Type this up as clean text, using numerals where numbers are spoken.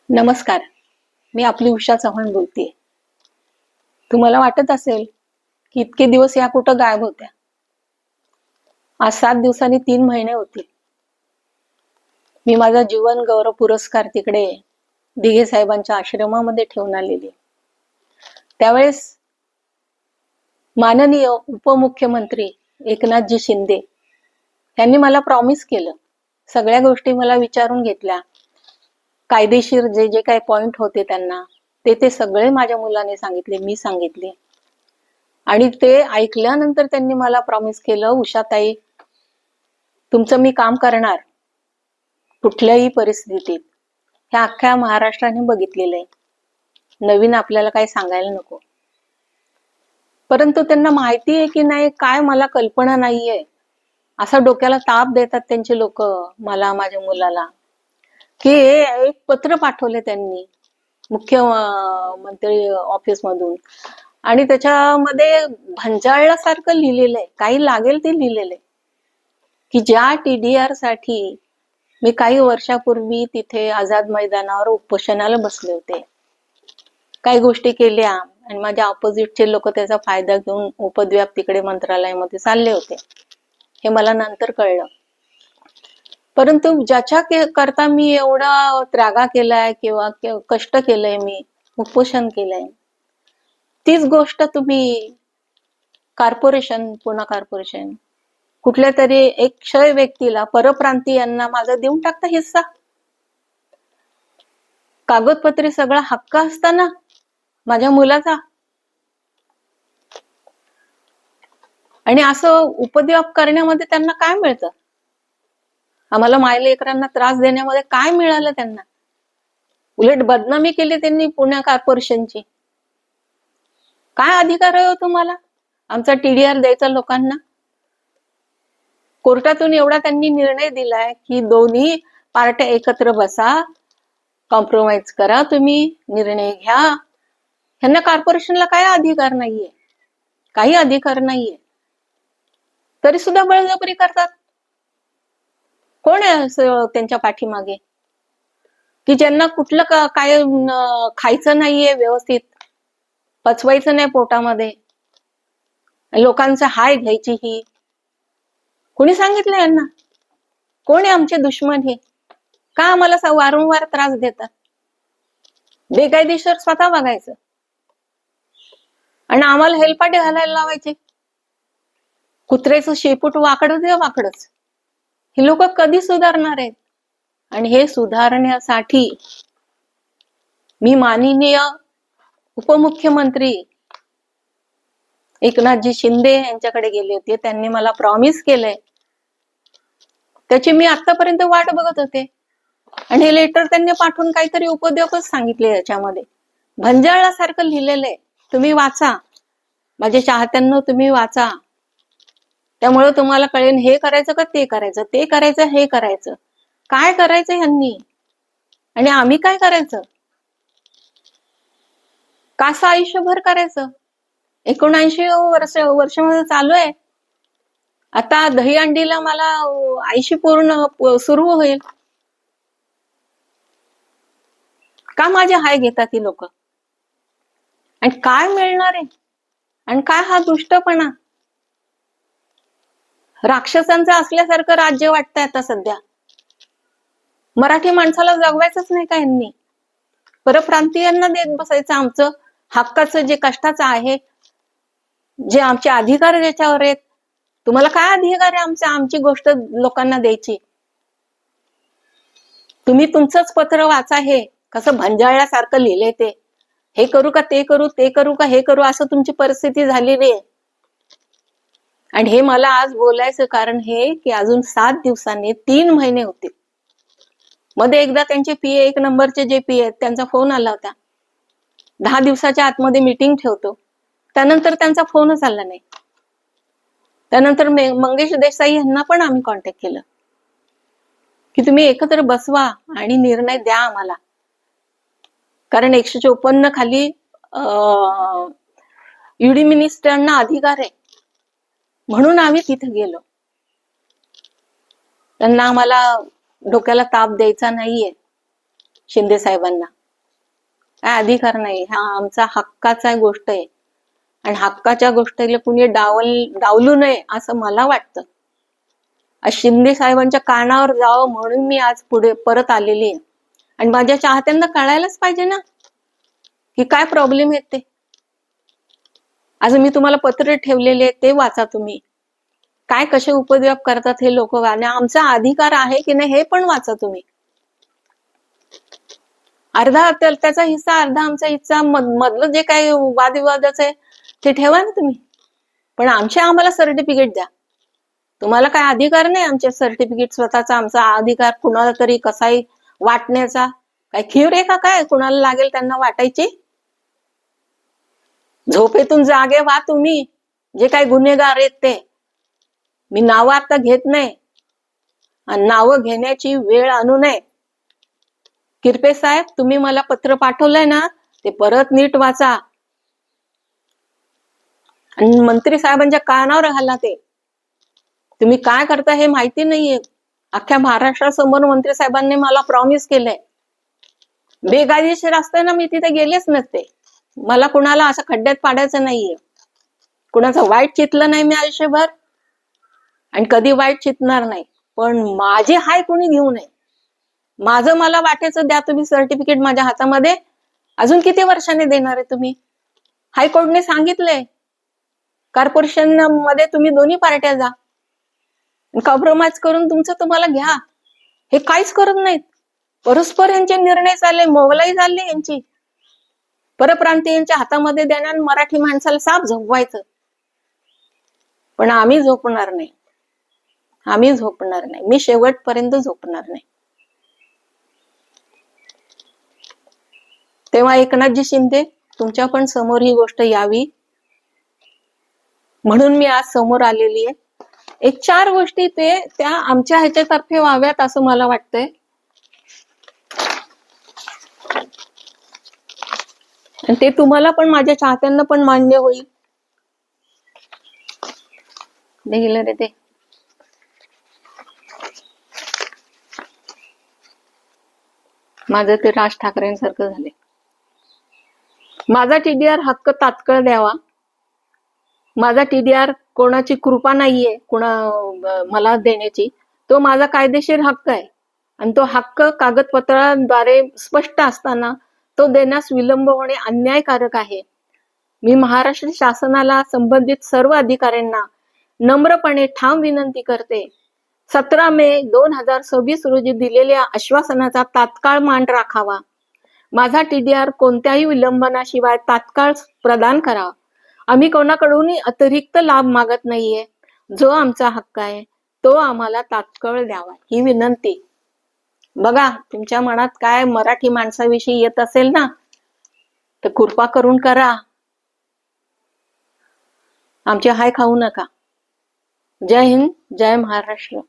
नमस्कार. मी आपली उषा चव्हाण बोलतेय. तुम्हाला वाटत असेल की इतके दिवस या कुठं गायब होत्या. आज 7 दिवसांनी 3 महिने होतील. मी माझा जीवन गौरव पुरस्कार तिकडे दिघे साहेबांच्या आश्रमामध्ये ठेवून आलेली. त्यावेळेस माननीय उपमुख्यमंत्री एकनाथजी शिंदे यांनी मला प्रॉमिस केलं. सगळ्या गोष्टी मला विचारून घेतल्या. कायदेशीर जे जे काही पॉइंट होते त्यांना ते सगळे माझ्या मुलाने सांगितले, मी सांगितले. आणि ते ऐकल्यानंतर त्यांनी मला प्रॉमिस केलं, उषाताई तुमचं मी काम करणार कुठल्याही परिस्थितीत. ह्या अख्ख्या महाराष्ट्राने बघितलेलं आहे. नवीन आपल्याला काही सांगायला नको. परंतु त्यांना माहिती आहे की नाही काय मला कल्पना नाहीये. असा डोक्याला ताप देतात त्यांचे लोक मला, माझ्या मुलाला, की एक पत्र पाठवले त्यांनी मुख्यमंत्री ऑफिस मधून आणि त्याच्यामध्ये भंजाळल्यासारखं लिहिलेलं आहे. काही लागेल ते लिहिलेलं आहे की ज्या TDR साठी मी काही वर्षापूर्वी तिथे आझाद मैदानावर उपोषणाला बसले होते. काही गोष्टी केल्या आणि माझ्या ऑपोजिटचे लोक त्याचा फायदा घेऊन उपद्व्याप तिकडे मंत्रालयामध्ये चालले होते. हे मला नंतर कळलं. परंतु ज्याच्या करता मी एवढा त्रागा केलाय किंवा कष्ट केलंय, मी उपोषण केलंय, तीच गोष्ट तुम्ही कॉर्पोरेशन, पुणे कॉर्पोरेशन कुठल्या तरी एक क्षय व्यक्तीला, परप्रांतीयांना माझा देऊन टाकता हिस्सा. कागदपत्री सगळा हक्क असताना माझ्या मुलाचा. आणि असं उपद्व्याप करण्यामध्ये त्यांना काय मिळतं? आम्हाला मायलेकरांना त्रास देण्यामध्ये काय मिळालं त्यांना? उलट बदनामी केली त्यांनी पुणे कॉर्पोरेशनची. काय अधिकार आहे हो तुम्हाला आमचा TDR द्यायचा लोकांना? कोर्टातून एवढा त्यांनी निर्णय दिलाय की दोन्ही पार्ट्या एकत्र बसा, कॉम्प्रोमाइज करा, तुम्ही निर्णय घ्या. ह्यांना कॉर्पोरेशनला काय अधिकार नाहीये, काही अधिकार नाहीये, तरी सुद्धा बळजबरी करतात. कोण आहे त्यांच्या पाठीमागे की ज्यांना कुठलं काय खायचं नाहीये, व्यवस्थित पचवायचं नाही पोटामध्ये, लोकांचा हाय घ्यायची ही? कोणी सांगितलं यांना? कोण आहे आमचे दुश्मन हे? का आम्हाला वारंवार त्रास देतात? बेकायदेशीर स्वतः बघायचं आणि आम्हाला हेलपाटे घालायला लावायचे. कुत्र्याचं शेपूट वाकडं ते वाकडच. ही लोक कधी सुधारणार आहेत? आणि हे सुधारण्यासाठी मी माननीय उपमुख्यमंत्री एकनाथजी शिंदे यांच्याकडे गेले होते. त्यांनी मला प्रॉमिस केलंय, त्याची मी आतापर्यंत वाट बघत होते. आणि हे लेटर त्यांनी पाठवून काहीतरी उपद्व्यापच सांगितले. याच्यामध्ये भंजाळासारखं लिहिलेलं आहे. तुम्ही वाचा, माझ्या चाहत्यांनो, तुम्ही वाचा. त्यामुळे तुम्हाला कळेल हे करायचं का ते करायचं, ते करायचं हे करायचं, काय करायचं ह्यांनी आणि आम्ही काय करायचं, कसं आयुष्यभर करायचं. 79 वर्ष चालू आहे. आता दहीहंडीला मला 80 पूर्ण सुरू होईल. का माझे हाय घेतात ही लोक? आणि काय मिळणार आहे? आणि काय हा दुष्टपणा? राक्षसांचं असल्यासारखं राज्य वाटतंय आता सध्या. मराठी माणसाला जगवायचंच नाही का यांनी? परप्रांतीयांना देत बसायचं आमचं हक्काचं, जे कष्टाचं आहे, जे आमचे अधिकार ज्याच्यावर आहेत. तुम्हाला काय अधिकार आहे आमची गोष्ट लोकांना द्यायची? तुम्ही तुमचंच पत्र वाचा. हे कसं भंजाळल्यासारखं लिहिलंय ते. हे करू का ते करू, ते करू का हे करू, असं तुमची परिस्थिती झालेली आहे. आणि हे मला आज बोलायचं कारण हे की अजून 7 दिवसांनी 3 महिने होतील. मध्ये एकदा त्यांचे PA, 1 नंबरचे जे PA आहेत, त्यांचा फोन आला होता. 10 दिवसाच्या आतमध्ये मीटिंग ठेवतो. त्यानंतर त्यांचा फोनच आला नाही. त्यानंतर मंगेश देसाई यांना पण आम्ही कॉन्टॅक्ट केलं की तुम्ही एकत्र बसवा आणि निर्णय द्या आम्हाला. कारण 154 खाली UD मिनिस्टरांना अधिकार आहे. म्हणून आम्ही तिथे गेलो. त्यांना आम्हाला डोक्याला ताप द्यायचा नाहीये शिंदे साहेबांना. काय अधिकार नाही, हा आमचा हक्काचा गोष्ट आहे. आणि हक्काच्या गोष्टीला कुणी डावलू नये असं मला वाटतं. आज शिंदे साहेबांच्या कानावर जावं म्हणून मी आज पुढे परत आलेली आहे. आणि माझ्या चाहत्यांना कळायलाच पाहिजे ना की काय प्रॉब्लेम आहेत ते. आज मी तुम्हाला पत्र ठेवलेले ते वाचा तुम्ही. काय कसे उपद्व्याप करतात हे लोक, आणि आमचा अधिकार आहे की नाही हे पण वाचा तुम्ही. अर्धा त्याचा हिस्सा, अर्धा आमचा हिस्सा, मधलं जे काही वादविवादाचं आहे ते ठेवा ना तुम्ही. पण आम्हाला सर्टिफिकेट द्या. तुम्हाला काय अधिकार नाही आमचे सर्टिफिकेट स्वतःचा, आमचा अधिकार कुणाला तरी कसाही वाटण्याचा. काय खीर आहे का काय कुणाला लागेल त्यांना वाटायची? झोपेतून जागे व्हा तुम्ही, जे काही गुन्हेगार आहेत ते. मी नावं आता घेत नाही आणि नावं घेण्याची वेळ आणू नये. किरपे साहेब, तुम्ही मला पत्र पाठवलंय ना ते परत नीट वाचा आणि मंत्री साहेबांच्या कानावर घाला. ते तुम्ही काय करता हे माहिती नाहीये. अख्ख्या महाराष्ट्रासमोर मंत्री साहेबांनी मला प्रॉमिस केलंय. बेकायदेशीर असताना मी तिथे गेलेच नसते. मला कुणाला असं खड्ड्यात पाडायचं नाहीये. कुणाचं वाईट चितलं नाही मी आयुष्यभर आणि कधी वाईट चितणार नाही. पण माझे हाय कोणी घेऊ नये. माझं मला वाटायचं द्या तुम्ही सर्टिफिकेट माझ्या हातामध्ये. अजून किती वर्षांनी देणार आहे तुम्ही? हायकोर्टने सांगितलंय कॉर्पोरेशन मध्ये तुम्ही दोन्ही पार्ट्या जा, कॉम्प्रोमाइज करून तुमचं तुम्हाला घ्या. हे काहीच करत नाहीत. परस्पर यांचे निर्णय चालले, मोगलाई चालली यांची. परप्रांतीयांच्या हातामध्ये देणार, मराठी माणसाला साप झोपवायचं. पण आम्ही झोपणार नाही, आम्ही झोपणार नाही. मी शेवटपर्यंत झोपणार नाही. तेव्हा एकनाथजी शिंदे तुमच्या पण समोर ही गोष्ट यावी म्हणून मी आज समोर आलेली आहे. एक 4 गोष्टी त्या आमच्या ह्याच्यातर्फे व्हाव्यात असं मला वाटतंय. आणि ते तुम्हाला पण, माझ्या चाहत्यांना पण मान्य होईल. गेलं रे ते. माझं ते राज ठाकरेंसारखं झाले. माझा टीडीआर हक्क तात्काळ द्यावा. माझा टीडीआर कोणाची कृपा नाहीये मला देण्याची. तो माझा कायदेशीर हक्क आहे आणि तो हक्क कागदपत्राद्वारे स्पष्ट असताना तो देण्यास विलंब होणे अन्यायकारक आहे. मी महाराष्ट्र शासनाला, संबंधित सर्व अधिकाऱ्यांना नम्रपणे ठाम विनंती करते. 17 मे 2026 रोजी दिलेल्या आश्वासनाचा तात्काळ मान राखावा. माझा टीडीआर कोणत्याही विलंबनाशिवाय तात्काळ प्रदान करा. आम्ही कोणाकडूनही अतिरिक्त लाभ मागत नाहीये. जो आमचा हक्क आहे तो आम्हाला तात्काळ द्यावा ही विनंती. बघा, तुमच्या मनात काय मराठी माणसाविषयी येत असेल ना तर कृपा करून करा. आमचे हाय खाऊ नका. जय हिंद, जय महाराष्ट्र.